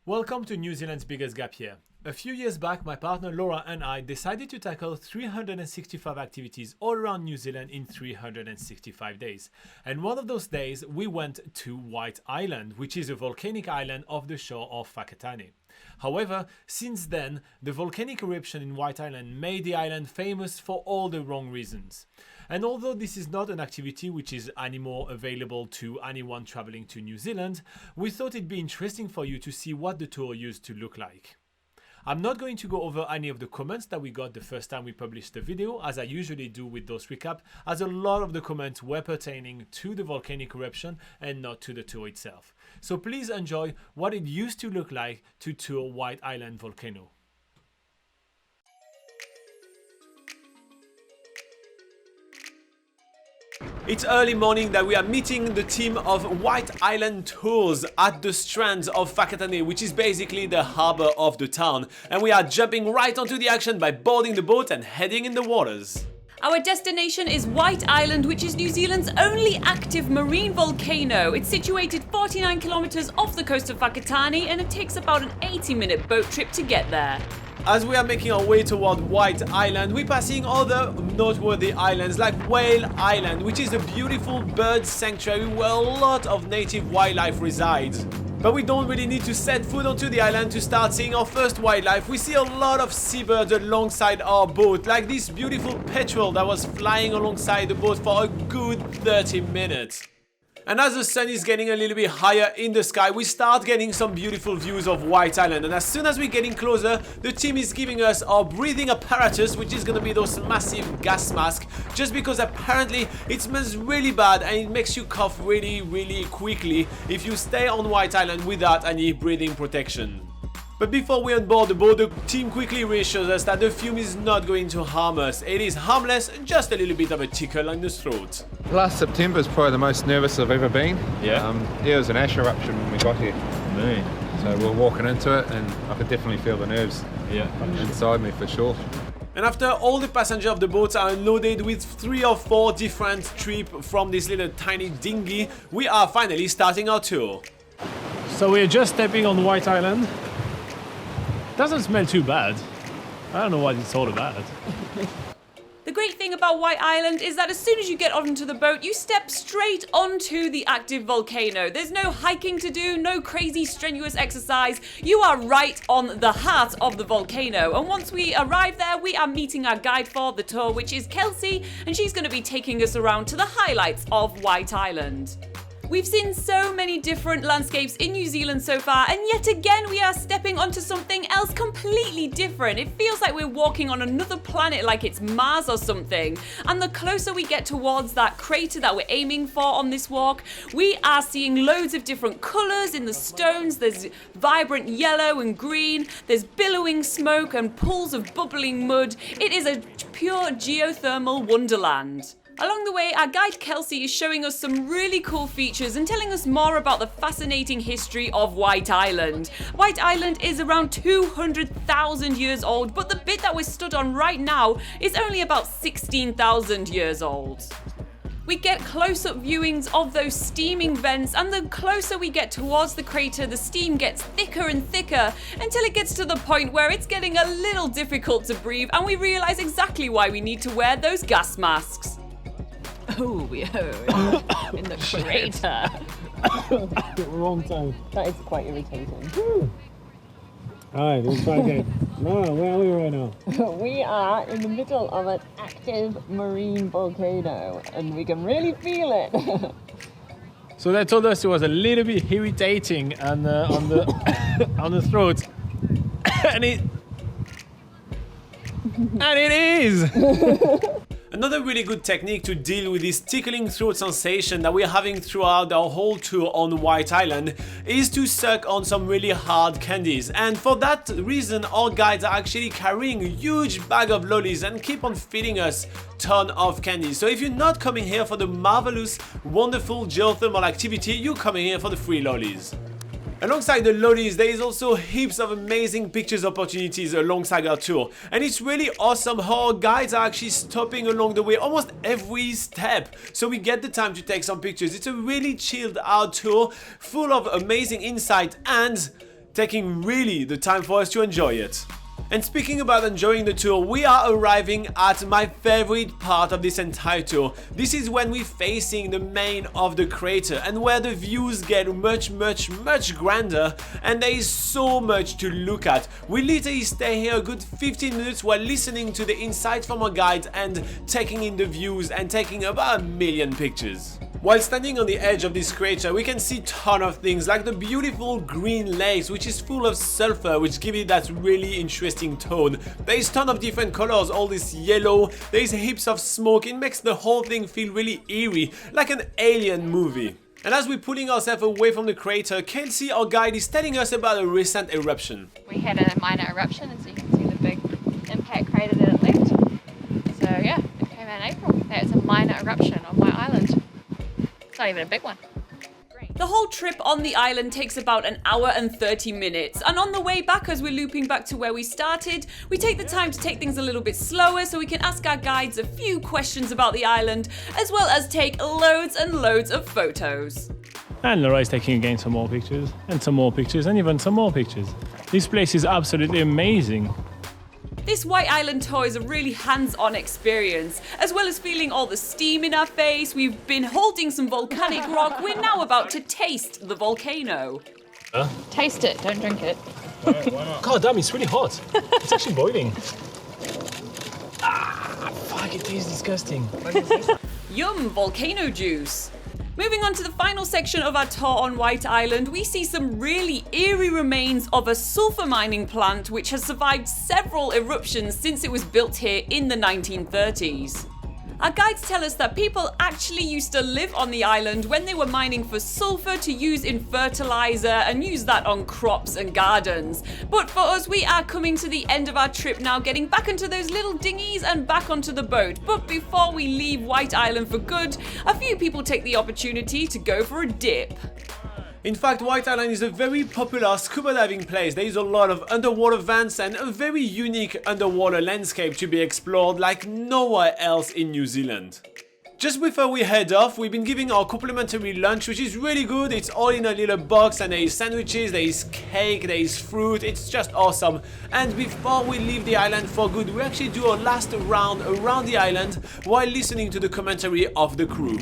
Welcome to New Zealand's biggest gap year. A few years back, my partner Laura and I decided to tackle 365 activities all around New Zealand in 365 days. And one of those days, we went to White Island, which is a volcanic island off the shore of Whakatane. However, since then, the volcanic eruption in White Island made the island famous for all the wrong reasons. And although this is not an activity which is anymore available to anyone traveling to New Zealand, we thought it'd be interesting for you to see what the tour used to look like. I'm not going to go over any of the comments that we got the first time we published the video, as I usually do with those recap, as a lot of the comments were pertaining to the volcanic eruption and not to the tour itself. So please enjoy what it used to look like to tour White Island volcano. It's early morning that we are meeting the team of White Island Tours at the strands of Whakatane, which is basically the harbour of the town, and we are jumping right onto the action by boarding the boat and heading in the waters. Our destination is White Island, which is New Zealand's only active marine volcano. It's situated 49 kilometres off the coast of Whakatane, and it takes about an 80-minute boat trip to get there. As we are making our way toward White Island, we're passing other noteworthy islands like Whale Island, which is a beautiful bird sanctuary where a lot of native wildlife resides. But we don't really need to set foot onto the island to start seeing our first wildlife. We see a lot of seabirds alongside our boat, like this beautiful petrel that was flying alongside the boat for a good 30 minutes. And as the sun is getting a little bit higher in the sky, we start getting some beautiful views of White Island. And as soon as we're getting closer, the team is giving us our breathing apparatus, which is going to be those massive gas masks, just because apparently it smells really bad and it makes you cough really quickly if you stay on White Island without any breathing protection. But before we onboard the boat, the team quickly reassures us that the fume is not going to harm us. It is harmless, just a little bit of a tickle in the throat. Last September is probably the most nervous I've ever been. Yeah? There was an ash eruption when we got here. So we were walking into it and I could definitely feel the nerves inside me for sure. And after all the passengers of the boat are unloaded with 3 or 4 different trips from this little tiny dinghy, we are finally starting our tour. So we're just stepping on White Island. Doesn't smell too bad. I don't know what it's all about. The great thing about White Island is that as soon as you get onto the boat, you step straight onto the active volcano. There's no hiking to do, no crazy strenuous exercise. You are right on the heart of the volcano. And once we arrive there, we are meeting our guide for the tour, which is Kelsey, and she's going to be taking us around to the highlights of White Island. We've seen so many different landscapes in New Zealand so far, and yet again we are stepping onto something else completely different. It feels like we're walking on another planet, like it's Mars or something. And the closer we get towards that crater that we're aiming for on this walk, we are seeing loads of different colours in the stones. There's vibrant yellow and green, there's billowing smoke and pools of bubbling mud. It is a pure geothermal wonderland. Along the way, our guide Kelsey is showing us some really cool features and telling us more about the fascinating history of White Island. White Island is around 200,000 years old, but the bit that we're stood on right now is only about 16,000 years old. We get close-up viewings of those steaming vents, and the closer we get towards the crater, the steam gets thicker and thicker until it gets to the point where it's getting a little difficult to breathe, and we realise exactly why we need to wear those gas masks. Oh, we are in the crater. Wrong time. That is quite irritating. Alright, let's try again. No, where are we right now? We are in the middle of an active marine volcano and we can really feel it. So they told us it was a little bit irritating and on the throat, and it is. Another really good technique to deal with this tickling throat sensation that we're having throughout our whole tour on White Island is to suck on some really hard candies. And for that reason, our guides are actually carrying a huge bag of lollies and keep on feeding us ton of candies. So if you're not coming here for the marvelous, wonderful geothermal activity, you're coming here for the free lollies. Alongside the lollies, there is also heaps of amazing pictures opportunities alongside our tour, and it's really awesome how our guides are actually stopping along the way almost every step, so we get the time to take some pictures. It's a really chilled out tour full of amazing insight and taking really the time for us to enjoy it. And speaking about enjoying the tour, we are arriving at my favorite part of this entire tour. This is when we're facing the main of the crater and where the views get much grander and there is so much to look at. We literally stay here a good 15 minutes while listening to the insights from our guide and taking in the views and taking about 1 million pictures. While standing on the edge of this crater, we can see a ton of things like the beautiful green lakes, which is full of sulfur, which give it that really interesting tone. There is a ton of different colors, all this yellow, there is heaps of smoke, it makes the whole thing feel really eerie, like an alien movie. And as we're pulling ourselves away from the crater, Kelsey, our guide, is telling us about a recent eruption. We had a minor eruption, and so you can see the big impact crater that it left. So yeah, it came out in April. That's a minor eruption on my island. It's not even a big one. The whole trip on the island takes about 1 hour and 30 minutes, and on the way back, as we're looping back to where we started, we take the time to take things a little bit slower so we can ask our guides a few questions about the island, as well as take loads and loads of photos. And Laura's taking again some more pictures, and some more pictures, and even some more pictures. This place is absolutely amazing. This White Island tour is a really hands-on experience. As well as feeling all the steam in our face, we've been holding some volcanic rock, we're now about to taste the volcano. Taste it, don't drink it. Why not? God damn, it's really hot. It's actually boiling. Fuck, it tastes disgusting. Yum, volcano juice. Moving on to the final section of our tour on White Island, we see some really eerie remains of a sulfur mining plant which has survived several eruptions since it was built here in the 1930s. Our guides tell us that people actually used to live on the island when they were mining for sulfur to use in fertilizer and use that on crops and gardens. But for us, we are coming to the end of our trip now, getting back into those little dinghies and back onto the boat. But before we leave White Island for good, a few people take the opportunity to go for a dip. In fact, White Island is a very popular scuba diving place. There is a lot of underwater vents and a very unique underwater landscape to be explored like nowhere else in New Zealand. Just before we head off, we've been giving our complimentary lunch, which is really good. It's all in a little box and there is sandwiches, there is cake, there is fruit. It's just awesome. And before we leave the island for good, we actually do a last round around the island while listening to the commentary of the crew.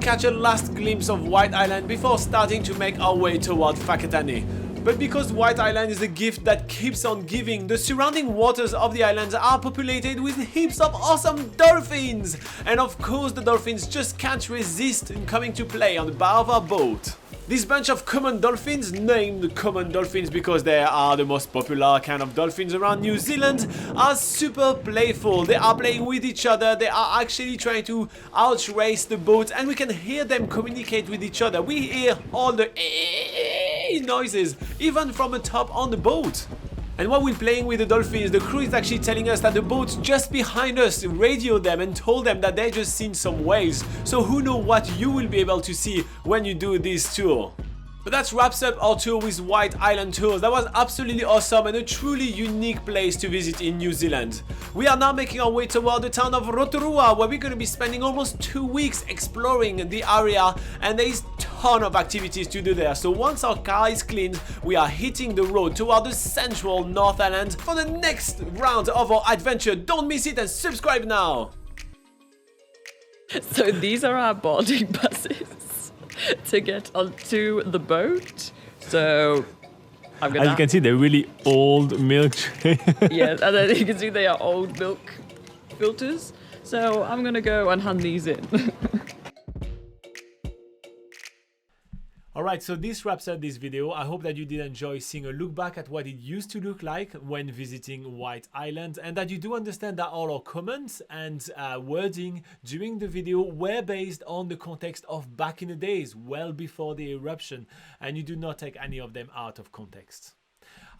Catch a last glimpse of White Island before starting to make our way toward Whakatane. But because White Island is a gift that keeps on giving, the surrounding waters of the islands are populated with heaps of awesome dolphins! And of course the dolphins just can't resist in coming to play on the bow of our boat. This bunch of common dolphins, named common dolphins because they are the most popular kind of dolphins around New Zealand, are super playful. They are playing with each other, they are actually trying to outrace the boat, and we can hear them communicate with each other. We hear all the noises, even from atop on the boat. And while we're playing with the dolphins, the crew is actually telling us that the boat just behind us radioed them and told them that they just seen some whales. So who knows what you will be able to see when you do this tour. But that wraps up our tour with White Island Tours. That was absolutely awesome and a truly unique place to visit in New Zealand. We are now making our way toward the town of Rotorua, where we're going to be spending almost 2 weeks exploring the area, and there is a ton of activities to do there. So once our car is cleaned, we are hitting the road toward the central North Island for the next round of our adventure. Don't miss it and subscribe now! So these are our boarding passes to get onto the boat. So I'm gonna... As you can see, they're really old milk trays. Yes, and then you can see they are old milk filters. So I'm gonna go and hand these in. Alright, so this wraps up this video. I hope that you did enjoy seeing a look back at what it used to look like when visiting White Island, and that you do understand that all our comments and wording during the video were based on the context of back in the days, well before the eruption, and you do not take any of them out of context.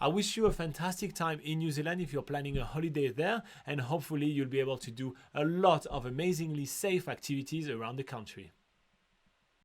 I wish you a fantastic time in New Zealand if you're planning a holiday there, and hopefully you'll be able to do a lot of amazingly safe activities around the country.